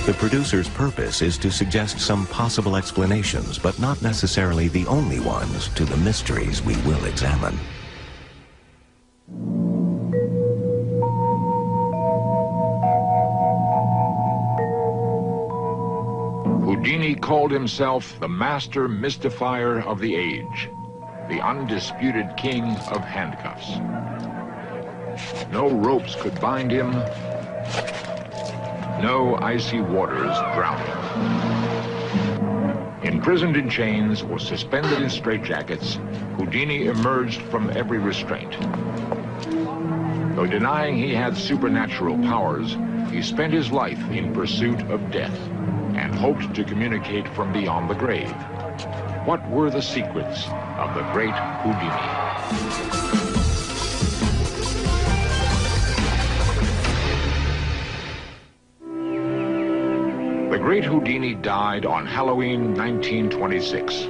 The producer's purpose is to suggest some possible explanations, but not necessarily the only ones, to the mysteries we will examine. Houdini called himself the master mystifier of the age, the undisputed king of handcuffs. No ropes could bind him, no icy waters drown him. Imprisoned in chains or suspended in straitjackets, Houdini emerged from every restraint. Though denying he had supernatural powers, he spent his life in pursuit of death and hoped to communicate from beyond the grave. What were the secrets of the great Houdini? The great Houdini died on Halloween 1926.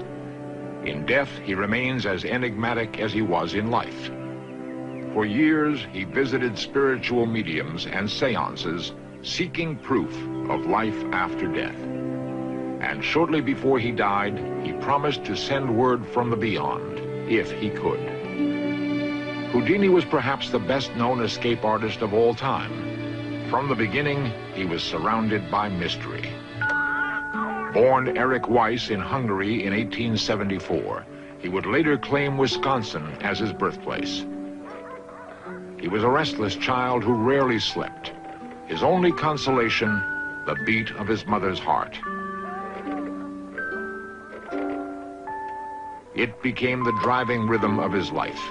In death, he remains as enigmatic as he was in life. For years, he visited spiritual mediums and seances, seeking proof of life after death. And shortly before he died, he promised to send word from the beyond, if he could. Houdini was perhaps the best-known escape artist of all time. From the beginning, he was surrounded by mystery. Born Eric Weiss in Hungary in 1874, he would later claim Wisconsin as his birthplace. He was a restless child who rarely slept. His only consolation, the beat of his mother's heart. It became the driving rhythm of his life,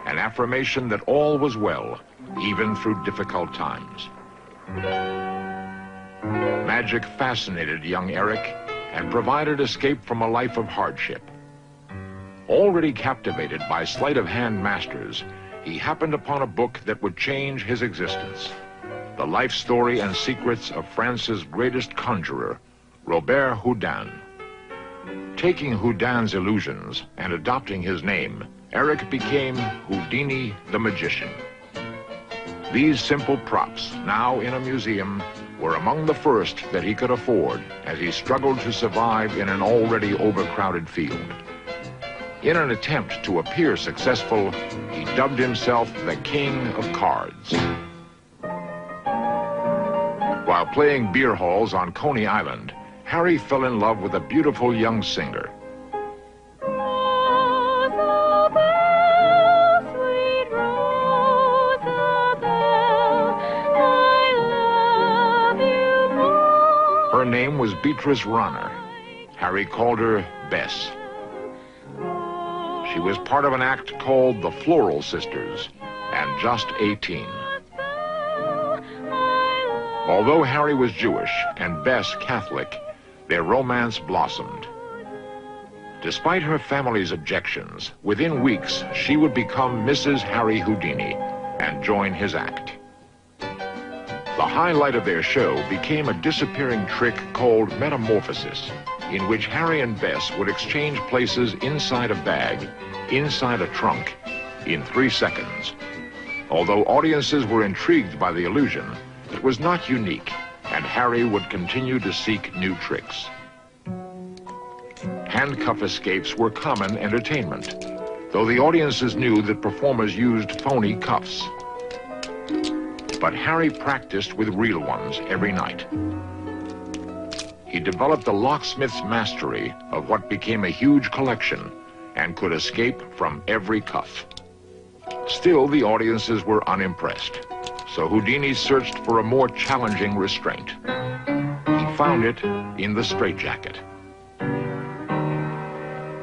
an affirmation that all was well, even through difficult times. Magic fascinated young Eric and provided escape from a life of hardship. Already captivated by sleight-of-hand masters, he happened upon a book that would change his existence. The life story and secrets of France's greatest conjurer, Robert Houdin. Taking Houdin's illusions and adopting his name, Eric became Houdini the Magician. These simple props, now in a museum, were among the first that he could afford as he struggled to survive in an already overcrowded field. In an attempt to appear successful, he dubbed himself the King of Cards. While playing beer halls on Coney Island, Harry fell in love with a beautiful young singer. Her name was Beatrice Ronner. Harry called her Bess. She was part of an act called the Floral Sisters, and just 18. Although Harry was Jewish and Bess Catholic, their romance blossomed. Despite her family's objections, within weeks she would become Mrs. Harry Houdini and join his act. The highlight of their show became a disappearing trick called Metamorphosis, in which Harry and Bess would exchange places inside a bag, inside a trunk, in 3 seconds. Although audiences were intrigued by the illusion, it was not unique, and Harry would continue to seek new tricks. Handcuff escapes were common entertainment, though the audiences knew that performers used phony cuffs. But Harry practiced with real ones every night. He developed a locksmith's mastery of what became a huge collection and could escape from every cuff. Still, the audiences were unimpressed, so Houdini searched for a more challenging restraint. He found it in the straitjacket.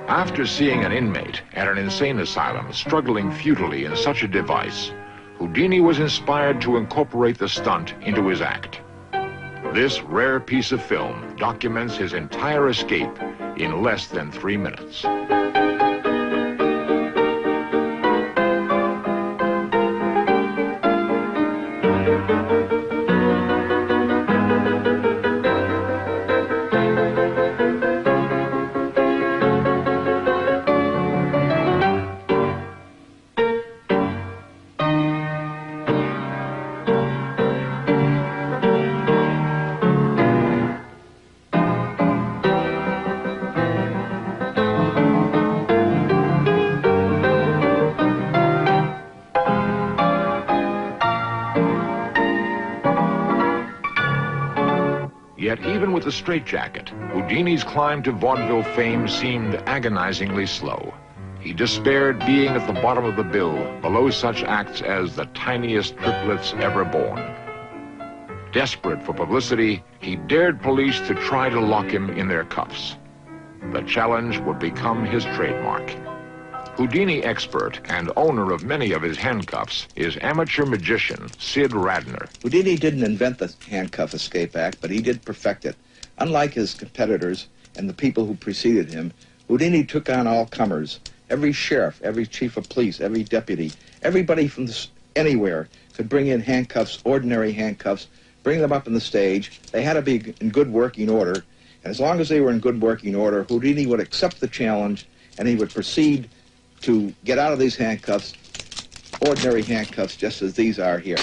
After seeing an inmate at an insane asylum struggling futilely in such a device, Houdini was inspired to incorporate the stunt into his act. This rare piece of film documents his entire escape in less than 3 minutes. Yet even with the straitjacket, Houdini's climb to vaudeville fame seemed agonizingly slow. He despaired being at the bottom of the bill, below such acts as the tiniest triplets ever born. Desperate for publicity, he dared police to try to lock him in their cuffs. The challenge would become his trademark. Houdini expert and owner of many of his handcuffs is amateur magician Sid Radner. Houdini didn't invent the handcuff escape act, but he did perfect it. Unlike his competitors and the people who preceded him, Houdini took on all comers. Every sheriff, every chief of police, every deputy, everybody from anywhere could bring in handcuffs, ordinary handcuffs, bring them up on the stage. They had to be in good working order, and as long as they were in good working order, Houdini would accept the challenge, and he would proceed to get out of these handcuffs, ordinary handcuffs, just as these are here.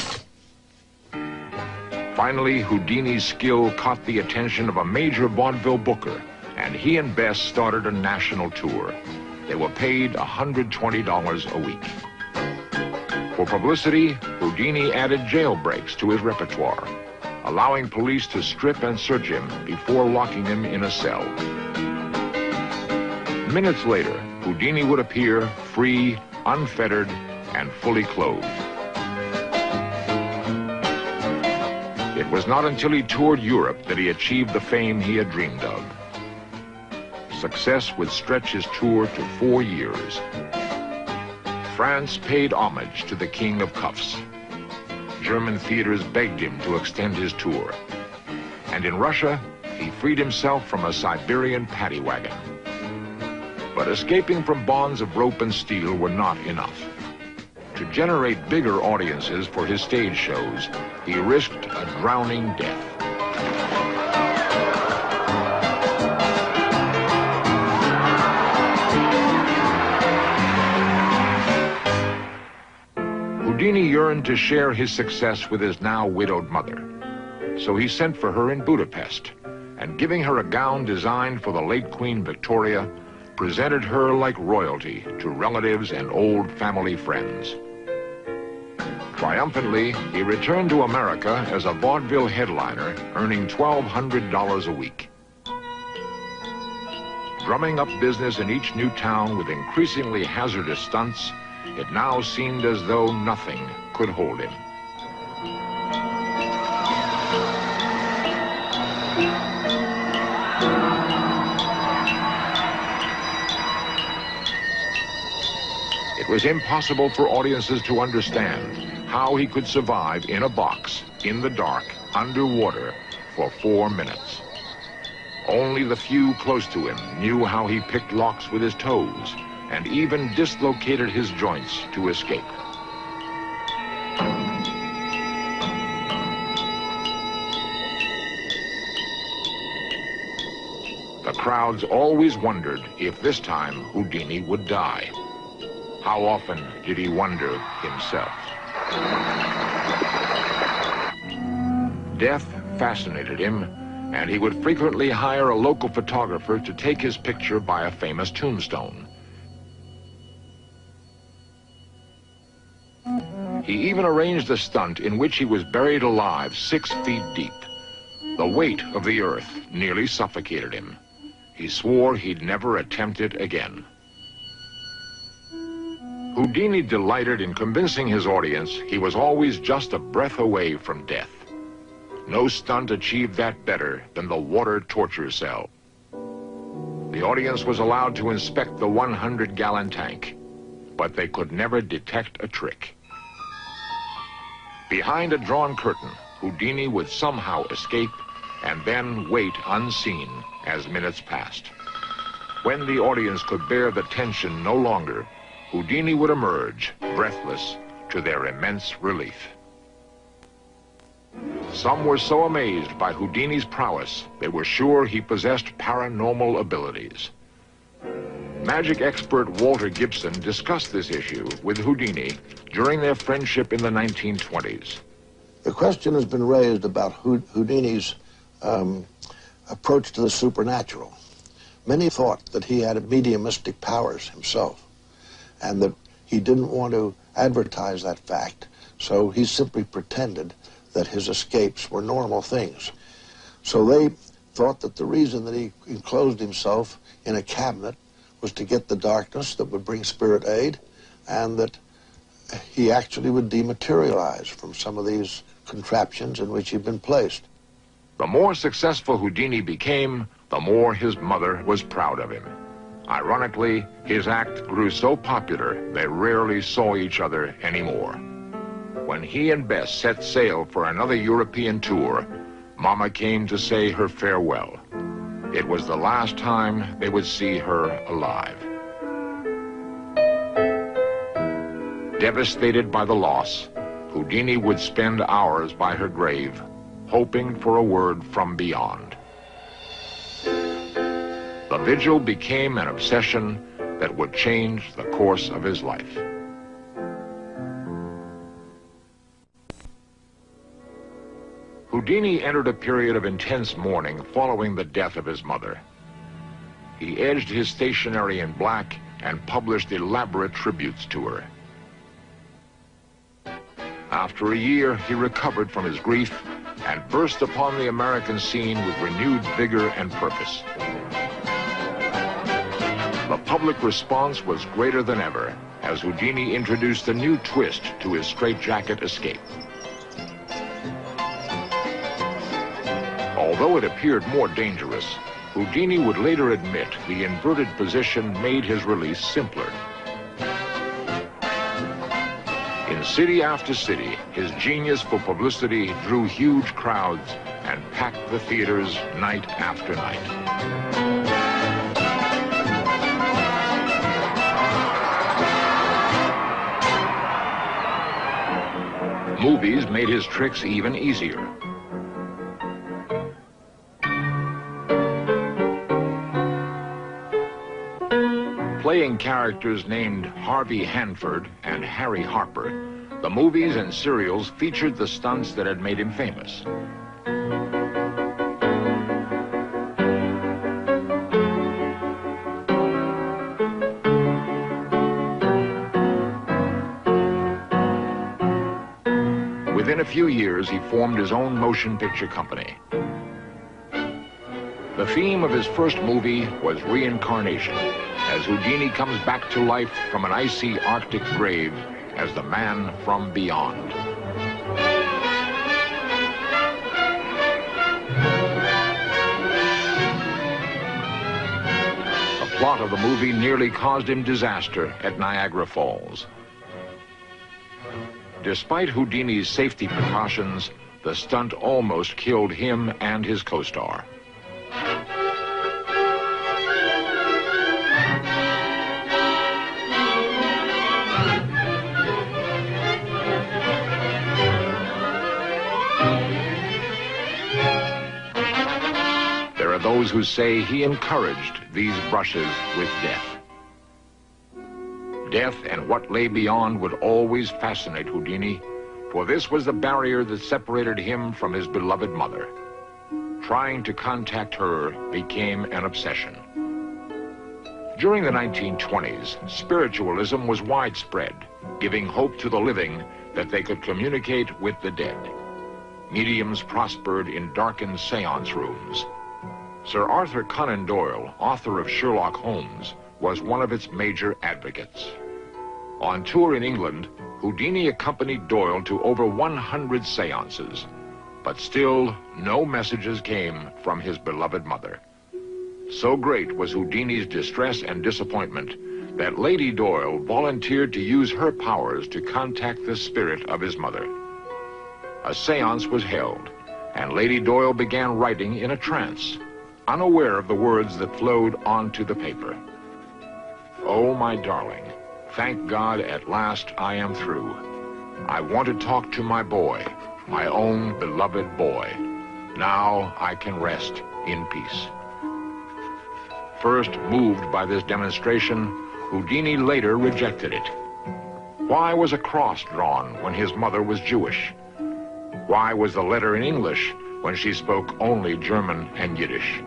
Finally, Houdini's skill caught the attention of a major vaudeville booker, and he and Bess started a national tour. They were paid $120 a week. For publicity, Houdini added jailbreaks to his repertoire, allowing police to strip and search him before locking him in a cell. Minutes later, Houdini would appear free, unfettered, and fully clothed. It was not until he toured Europe that he achieved the fame he had dreamed of. Success would stretch his tour to 4 years. France paid homage to the King of Cuffs. German theaters begged him to extend his tour. And in Russia, he freed himself from a Siberian paddy wagon. But escaping from bonds of rope and steel were not enough. To generate bigger audiences for his stage shows, he risked a drowning death. Houdini yearned to share his success with his now widowed mother. So he sent for her in Budapest, and giving her a gown designed for the late Queen Victoria, presented her like royalty to relatives and old family friends. Triumphantly, he returned to America as a vaudeville headliner, earning $1,200 a week. Drumming up business in each new town with increasingly hazardous stunts, it now seemed as though nothing could hold him. It was impossible for audiences to understand how he could survive in a box, in the dark, underwater, for 4 minutes. Only the few close to him knew how he picked locks with his toes and even dislocated his joints to escape. The crowds always wondered if this time Houdini would die. How often did he wonder himself? Death fascinated him, and he would frequently hire a local photographer to take his picture by a famous tombstone. He even arranged a stunt in which he was buried alive 6 feet deep. The weight of the earth nearly suffocated him. He swore he'd never attempt it again. Houdini delighted in convincing his audience he was always just a breath away from death. No stunt achieved that better than the water torture cell. The audience was allowed to inspect the 100-gallon tank, but they could never detect a trick. Behind a drawn curtain, Houdini would somehow escape and then wait unseen as minutes passed. When the audience could bear the tension no longer, Houdini would emerge, breathless, to their immense relief. Some were so amazed by Houdini's prowess, they were sure he possessed paranormal abilities. Magic expert Walter Gibson discussed this issue with Houdini during their friendship in the 1920s. The question has been raised about Houdini's approach to the supernatural. Many thought that he had mediumistic powers himself, and that he didn't want to advertise that fact, so he simply pretended that his escapes were normal things. So they thought that the reason that he enclosed himself in a cabinet was to get the darkness that would bring spirit aid, and that he actually would dematerialize from some of these contraptions in which he'd been placed. The more successful Houdini became, the more his mother was proud of him. Ironically, his act grew so popular they rarely saw each other anymore. When he and Bess set sail for another European tour, Mama came to say her farewell. It was the last time they would see her alive. Devastated by the loss, Houdini would spend hours by her grave, hoping for a word from beyond. The vigil became an obsession that would change the course of his life. Houdini entered a period of intense mourning following the death of his mother. He edged his stationery in black and published elaborate tributes to her. After a year, he recovered from his grief and burst upon the American scene with renewed vigor and purpose. The public response was greater than ever as Houdini introduced a new twist to his straitjacket escape. Although it appeared more dangerous, Houdini would later admit the inverted position made his release simpler. In city after city, his genius for publicity drew huge crowds and packed the theaters night after night. Movies made his tricks even easier. Playing characters named Harvey Hanford and Harry Harper, the movies and serials featured the stunts that had made him famous. Within a few years, he formed his own motion picture company. The theme of his first movie was reincarnation, as Houdini comes back to life from an icy Arctic grave as the man from beyond. The plot of the movie nearly caused him disaster at Niagara Falls. Despite Houdini's safety precautions, the stunt almost killed him and his co-star. There are those who say he encouraged these brushes with death. Death and what lay beyond would always fascinate Houdini, for this was the barrier that separated him from his beloved mother. Trying to contact her became an obsession. During the 1920s, spiritualism was widespread, giving hope to the living that they could communicate with the dead. Mediums prospered in darkened seance rooms. Sir Arthur Conan Doyle, author of Sherlock Holmes, was one of its major advocates. On tour in England, Houdini accompanied Doyle to over 100 seances, but still no messages came from his beloved mother. So great was Houdini's distress and disappointment that Lady Doyle volunteered to use her powers to contact the spirit of his mother. A seance was held, and Lady Doyle began writing in a trance, unaware of the words that flowed onto the paper. "Oh, my darling, thank God at last I am through. I want to talk to my boy, my own beloved boy. Now I can rest in peace." First moved by this demonstration, Houdini later rejected it. Why was a cross drawn when his mother was Jewish? Why was the letter in English when she spoke only German and Yiddish?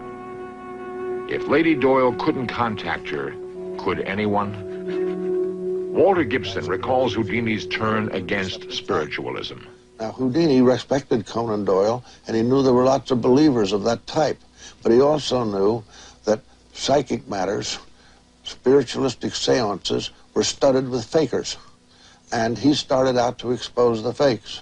If Lady Doyle couldn't contact her, could anyone? Walter Gibson recalls Houdini's turn against spiritualism. Now, Houdini respected Conan Doyle, and he knew there were lots of believers of that type. But he also knew that psychic matters, spiritualistic seances, were studded with fakers. And he started out to expose the fakes.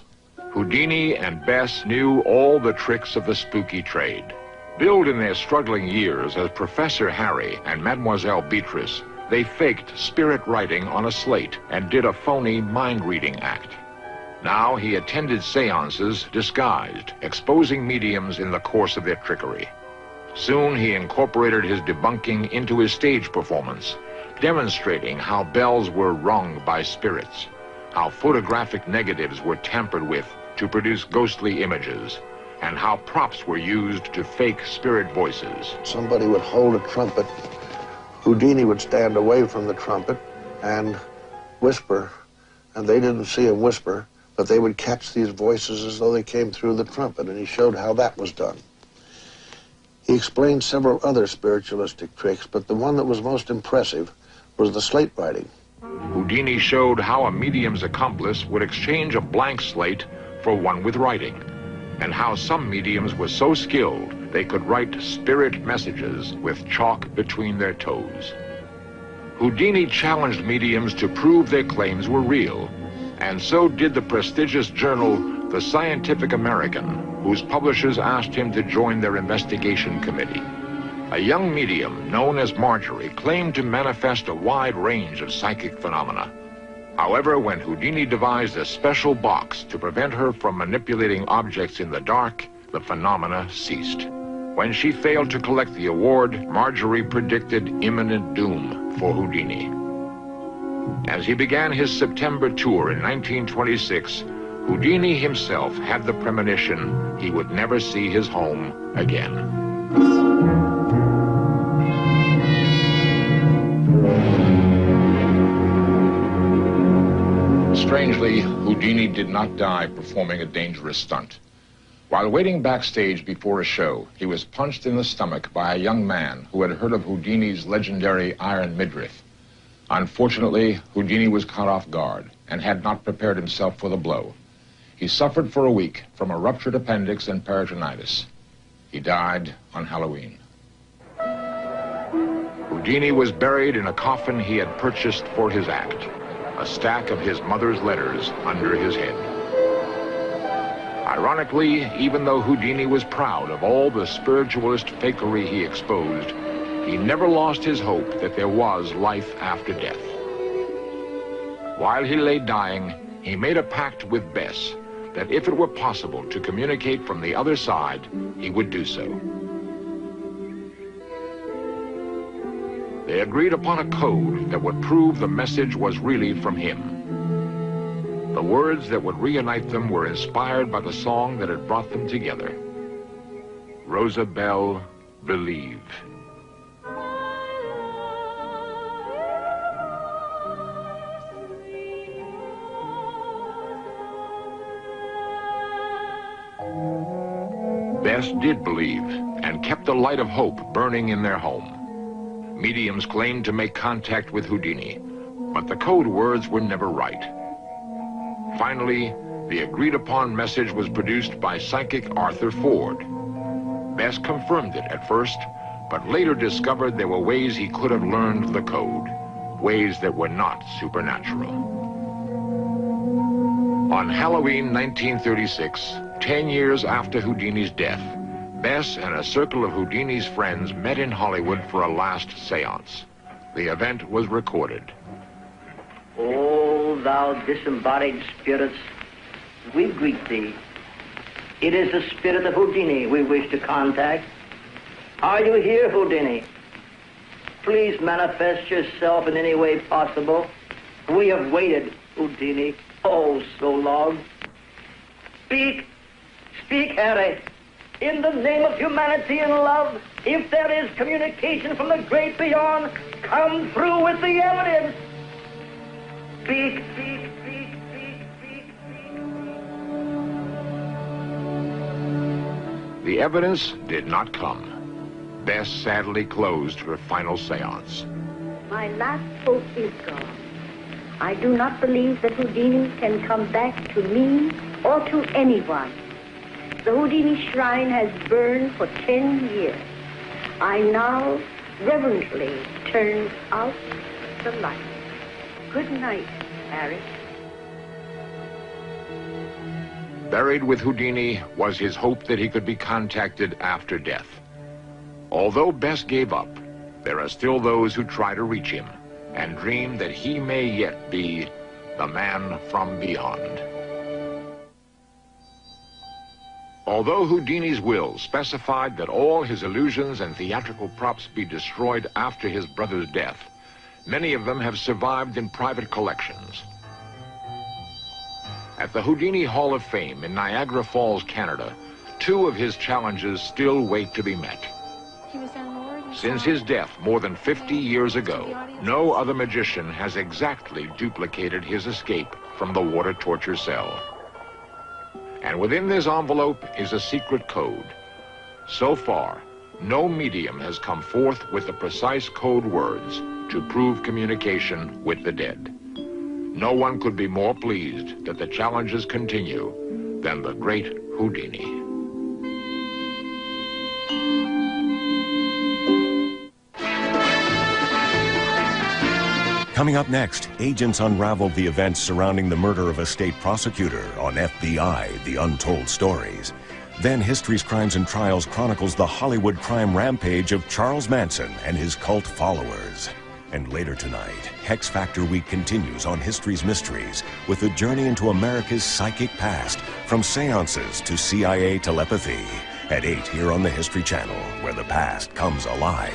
Houdini and Bess knew all the tricks of the spooky trade. Billed in their struggling years as Professor Harry and Mademoiselle Beatrice, they faked spirit writing on a slate and did a phony mind-reading act. Now he attended seances disguised, exposing mediums in the course of their trickery. Soon he incorporated his debunking into his stage performance, demonstrating how bells were rung by spirits, how photographic negatives were tampered with to produce ghostly images, and how props were used to fake spirit voices. Somebody would hold a trumpet. Houdini would stand away from the trumpet and whisper, and they didn't see him whisper, but they would catch these voices as though they came through the trumpet, and he showed how that was done. He explained several other spiritualistic tricks, but the one that was most impressive was the slate writing. Houdini showed how a medium's accomplice would exchange a blank slate for one with writing, and how some mediums were so skilled they could write spirit messages with chalk between their toes. Houdini challenged mediums to prove their claims were real, and so did the prestigious journal The Scientific American, whose publishers asked him to join their investigation committee. A young medium known as Marjorie claimed to manifest a wide range of psychic phenomena. However, when Houdini devised a special box to prevent her from manipulating objects in the dark, the phenomena ceased. When she failed to collect the award, Marjorie predicted imminent doom for Houdini. As he began his September tour in 1926, Houdini himself had the premonition he would never see his home again. Strangely, Houdini did not die performing a dangerous stunt. While waiting backstage before a show, he was punched in the stomach by a young man who had heard of Houdini's legendary iron midriff. Unfortunately, Houdini was caught off guard and had not prepared himself for the blow. He suffered for a week from a ruptured appendix and peritonitis. He died on Halloween. Houdini was buried in a coffin he had purchased for his act, a stack of his mother's letters under his head. Ironically, even though Houdini was proud of all the spiritualist fakery he exposed, he never lost his hope that there was life after death. While he lay dying, he made a pact with Bess that if it were possible to communicate from the other side, he would do so. They agreed upon a code that would prove the message was really from him. The words that would reunite them were inspired by the song that had brought them together. Rosabelle, believe. Bess did believe and kept the light of hope burning in their home. Mediums claimed to make contact with Houdini, but the code words were never right. Finally, the agreed-upon message was produced by psychic Arthur Ford. Bess confirmed it at first, but later discovered there were ways he could have learned the code, ways that were not supernatural. On Halloween 1936, 10 years after Houdini's death, Bess and a circle of Houdini's friends met in Hollywood for a last seance. The event was recorded. O thou disembodied spirits, we greet thee. It is the spirit of Houdini we wish to contact. Are you here, Houdini? Please manifest yourself in any way possible. We have waited, Houdini, oh, so long. Speak, speak, Harry. In the name of humanity and love, if there is communication from the great beyond, come through with the evidence. Speak, speak, speak, speak, speak, speak. The evidence did not come. Bess sadly closed her final seance. My last hope is gone. I do not believe that Houdini can come back to me or to anyone. The Houdini shrine has burned for 10 years. I now reverently turn out the light. Good night, Harry. Buried with Houdini was his hope that he could be contacted after death. Although Bess gave up, there are still those who try to reach him and dream that he may yet be the man from beyond. Although Houdini's will specified that all his illusions and theatrical props be destroyed after his brother's death, many of them have survived in private collections. At the Houdini Hall of Fame in Niagara Falls, Canada, 2 of his challenges still wait to be met. Since his death more than 50 years ago, no other magician has exactly duplicated his escape from the water torture cell. And within this envelope is a secret code. So far, no medium has come forth with the precise code words to prove communication with the dead. No one could be more pleased that the challenges continue than the great Houdini. Coming up next, agents unraveled the events surrounding the murder of a state prosecutor on FBI, The Untold Stories. Then History's Crimes and Trials chronicles the Hollywood crime rampage of Charles Manson and his cult followers. And later tonight, Hex Factor Week continues on History's Mysteries with a journey into America's psychic past, from seances to CIA telepathy. At 8 here on the History Channel, where the past comes alive.